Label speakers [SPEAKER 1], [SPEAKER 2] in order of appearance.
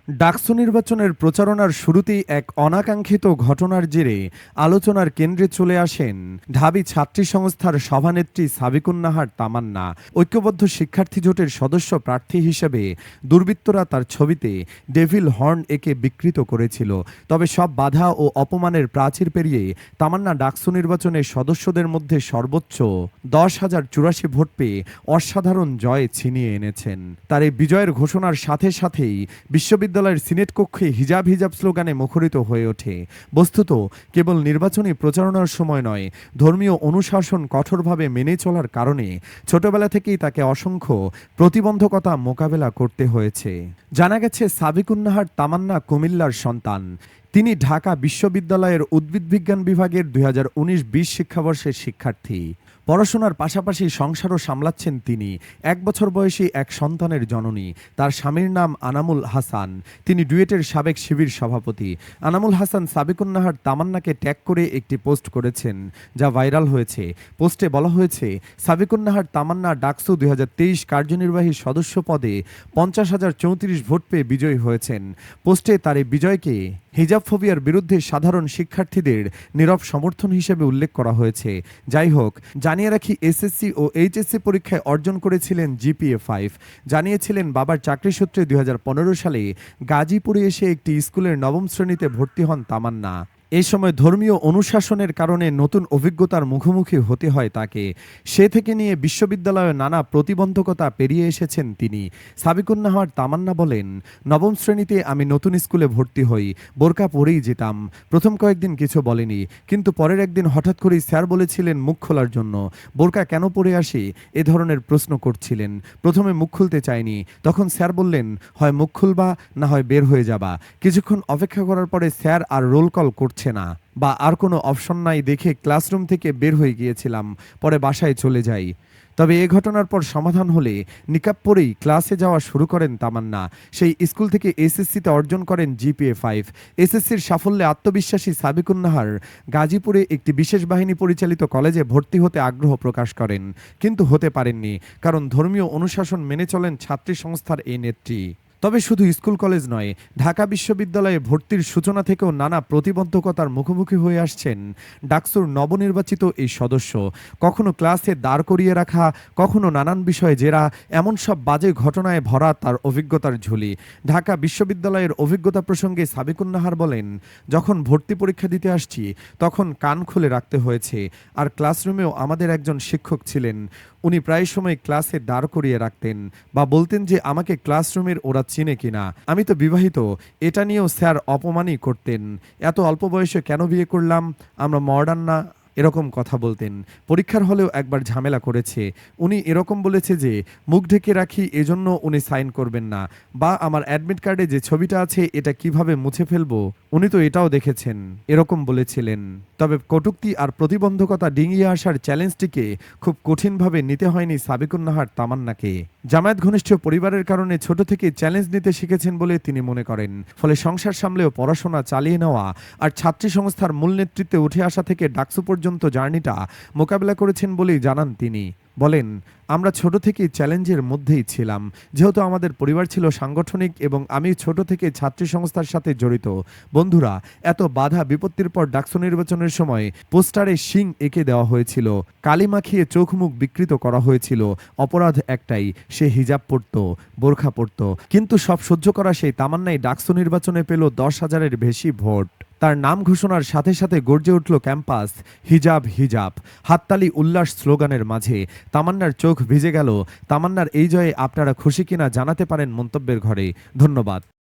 [SPEAKER 1] ডাকসু নির্বাচনের প্রচারণার শুরুতেই এক অনাকাঙ্ক্ষিত ঘটনার জেরে আলোচনার কেন্দ্রে চলে আসেন ঢাবি ছাত্রী সংস্থার সভানেত্রী সাবিকুন নাহার তামান্না। ঐক্যবদ্ধ শিক্ষার্থী জোটের সদস্য প্রার্থী হিসেবে দুর্বৃত্তরা তার ছবিতে ডেভিল হর্ন এঁকে বিকৃত করেছিল। তবে সব বাধা ও অপমানের প্রাচীর পেরিয়ে তামান্না ডাকসু নির্বাচনে সদস্যদের মধ্যে সর্বোচ্চ 10,084 ভোট পেয়ে অসাধারণ জয় ছিনিয়ে এনেছেন। তার এই বিজয়ের ঘোষণার সাথে সাথেই বিশ্ববিদ্যালয়ের সিনেট কক্ষে হিজাব হিজাব স্লোগানে মুখরিত হয়ে ওঠে। বস্তুত কেবল নির্বাচনী প্রচারণার সময় নয়, ধর্মীয় অনুশাসন কঠোরভাবে মেনে চলার কারণে ছোটবেলা থেকেই তাকে অসংখ্য প্রতিবন্ধকতা মোকাবেলা করতে হয়েছে। জানা গেছে সাবিকুন নাহার তামান্না কুমিল্লার সন্তান। তিনি ঢাকা বিশ্ববিদ্যালয়ের উদ্ভিদবিজ্ঞান বিভাগের 2019-20 শিক্ষাবর্ষের শিক্ষার্থী। পড়াশোনার পাশাপাশি সংসারও সামলাচ্ছেন তিনি। 1 বছর বয়সী এক সন্তানের জননী। তার স্বামীর নাম আনামুল হাসান। তিনি ডুয়েটের সাবেক শিবির সভাপতি। আনামুল হাসান সাবিকুন নাহার তামান্নাকে ট্যাগ করে একটি পোস্ট করেছেন, যা ভাইরাল হয়েছে। পোস্টে বলা হয়েছে, সাবিকুন নাহার তামান্না ডাকসু 2023 কার্যনির্বাহী সদস্য পদে 50,034 ভোট পেয়ে বিজয়ী হয়েছেন। পোস্টে তার এই বিজয়কে হিজাব ফোবিয়ার বিরুদ্ধে সাধারণ শিক্ষার্থীদের নীরব সমর্থন হিসেবে উল্লেখ করা হয়েছে। যাই হোক, জানিয়ে রাখি, এসএসসি ও এইচএসসি পরীক্ষায় অর্জন করেছিলেন জিপিএ 5। জানিয়েছিলেন বাবার চাকরি সূত্রে 2015 সালে গাজীপুরে এসে একটি স্কুলের 9ম শ্রেণীতে ভর্তি হন তামান্না। এই সময় ধর্মীয় অনুশাসনের কারণে নতুন অভিজ্ঞতার মুখোমুখি হতে হয় তাকে। সে থেকে নিয়ে বিশ্ববিদ্যালয়ে নানা প্রতিবন্ধকতা পেরিয়ে এসেছেন তিনি। সাবিকুন নাহার তামান্না বলেন, 9ম শ্রেণীতে আমি নতুন স্কুলে ভর্তি হই। বোরকা পরেই যেতাম। প্রথম কয়েকদিন কিছু বলেনি, কিন্তু পরের একদিন হঠাৎ করেই স্যার বলেছিলেন মুখ খোলার জন্য। বোরকা কেন পরে আসি এ ধরনের প্রশ্ন করছিলেন। প্রথমে মুখ খুলতে চাইনি। তখন স্যার বললেন, হয় মুখ খুলবা, না হয় বের হয়ে যাবা। কিছুক্ষণ অপেক্ষা করার পরে স্যার আর রোল কল করছে না বা আর কোনো অপশন নাই দেখে ক্লাসরুম থেকে বের হয়ে গিয়েছিলাম। পরে বাসায় চলে যাই। তবে এ ঘটনার পর সমাধান হলে নিকাব পরেই ক্লাসে যাওয়া শুরু করেন তামান্না। সেই স্কুল থেকে এসএসসিতে অর্জন করেন জিপিএ 5। এসএসসির সাফল্যে আত্মবিশ্বাসী সাবিকুন নাহার গাজীপুরে একটি বিশেষ বাহিনী পরিচালিত কলেজে ভর্তি হতে আগ্রহ প্রকাশ করেন, কিন্তু হতে পারেননি, কারণ ধর্মীয় অনুশাসন মেনে চলেন ছাত্রী সংস্থার এই নেত্রী। তবে শুধু স্কুল কলেজ নয়, ঢাকা বিশ্ববিদ্যালয়ে ভর্তির সূচনা থেকেও নানা প্রতিবন্ধকতার মুখোমুখি হয়ে আসছেন ডাকসুর নবনির্বাচিত এই সদস্য। কখনো ক্লাসে দাঁড় করিয়ে রাখা, কখনো নানান বিষয়ে জেরা, এমন সব বাজে ঘটনায় ভরা তার অভিজ্ঞতার ঝুলি। ঢাকা বিশ্ববিদ্যালয়ের অভিজ্ঞতা প্রসঙ্গে সাবিকুন নাহার বলেন, যখন ভর্তি পরীক্ষা দিতে আসছি তখন কান খুলে রাখতে হয়েছে। আর ক্লাসরুমেও আমাদের একজন শিক্ষক ছিলেন। উনি প্রায় সময় ক্লাসে দাঁড় করিয়ে রাখতেন বা বলতেন যে আমাকে ক্লাসরুমের ওরা চিনে কিনা। আমি তো বিবাহিত, এটা নিয়েও স্যার অপমানই করতেন। এত অল্প বয়সে কেন বিয়ে করলাম, আমরা মডার্ন না, এরকম কথা বলতেন। পরীক্ষার হলেও একবার ঝামেলা করেছে। উনি এরকম বলেছে যে মুখ ঢেকে রাখি, এজন্য উনি সাইন করবেন না, বা আমার অ্যাডমিট কার্ডে যে ছবিটা আছে এটা কিভাবে মুছে ফেলবো, উনি তো এটাও দেখেছেন, এরকম বলেছিলেন। তবে কটূক্তি আর প্রতিবন্ধকতা ডিঙিয়ে আসার চ্যালেঞ্জটিকে খুব কঠিনভাবে নিতে হয়নি সাবিকুন নাহার তামান্নাকে। জামায়াত ঘনিষ্ঠ পরিবারের কারণে ছোট থেকে চ্যালেঞ্জ নিতে শিখেছেন বলে তিনি মনে করেন। ফলে সংসার সামলেও পড়াশোনা চালিয়ে নেওয়া আর ছাত্রী সংস্থার মূল নেতৃত্বে উঠে আসা থেকে ডাকসু পর্যন্ত জার্নিটা মোকাবেলা করেছেন বলেই জানান তিনি। বলেন, আমরা ছোট থেকেই চ্যালেঞ্জের মধ্যেই ছিলাম। যেহেতু আমাদের পরিবার ছিল সাংগঠনিক এবং আমি ছোট থেকে ছাত্রী সংস্থার সাথে জড়িত। বন্ধুরা, এত বাধা বিপত্তির পর ডাকসু নির্বাচনের সময় পোস্টারে শিং এঁকে দেওয়া হয়েছিল, কালি মাখিয়ে চোখ মুখ বিকৃত করা হয়েছিল। অপরাধ একটাই, সে হিজাব পরত, বোরখা পরত। কিন্তু সব সহ্য করা সেই তামান্নাই ডাকসু নির্বাচনে পেল 10,000-এর বেশি ভোট। তার নাম ঘোষণার সাথে সাথে গর্জে উঠল ক্যাম্পাস, হিজাব হিজাব, হাততালি উল্লাস স্লোগানের মাঝে। তামান্নার চোখ ভিজে গেল। তামান্নার এই জয়ে আপনারা খুশি কিনা জানাতে পারেন মন্তব্যের ঘরে। ধন্যবাদ।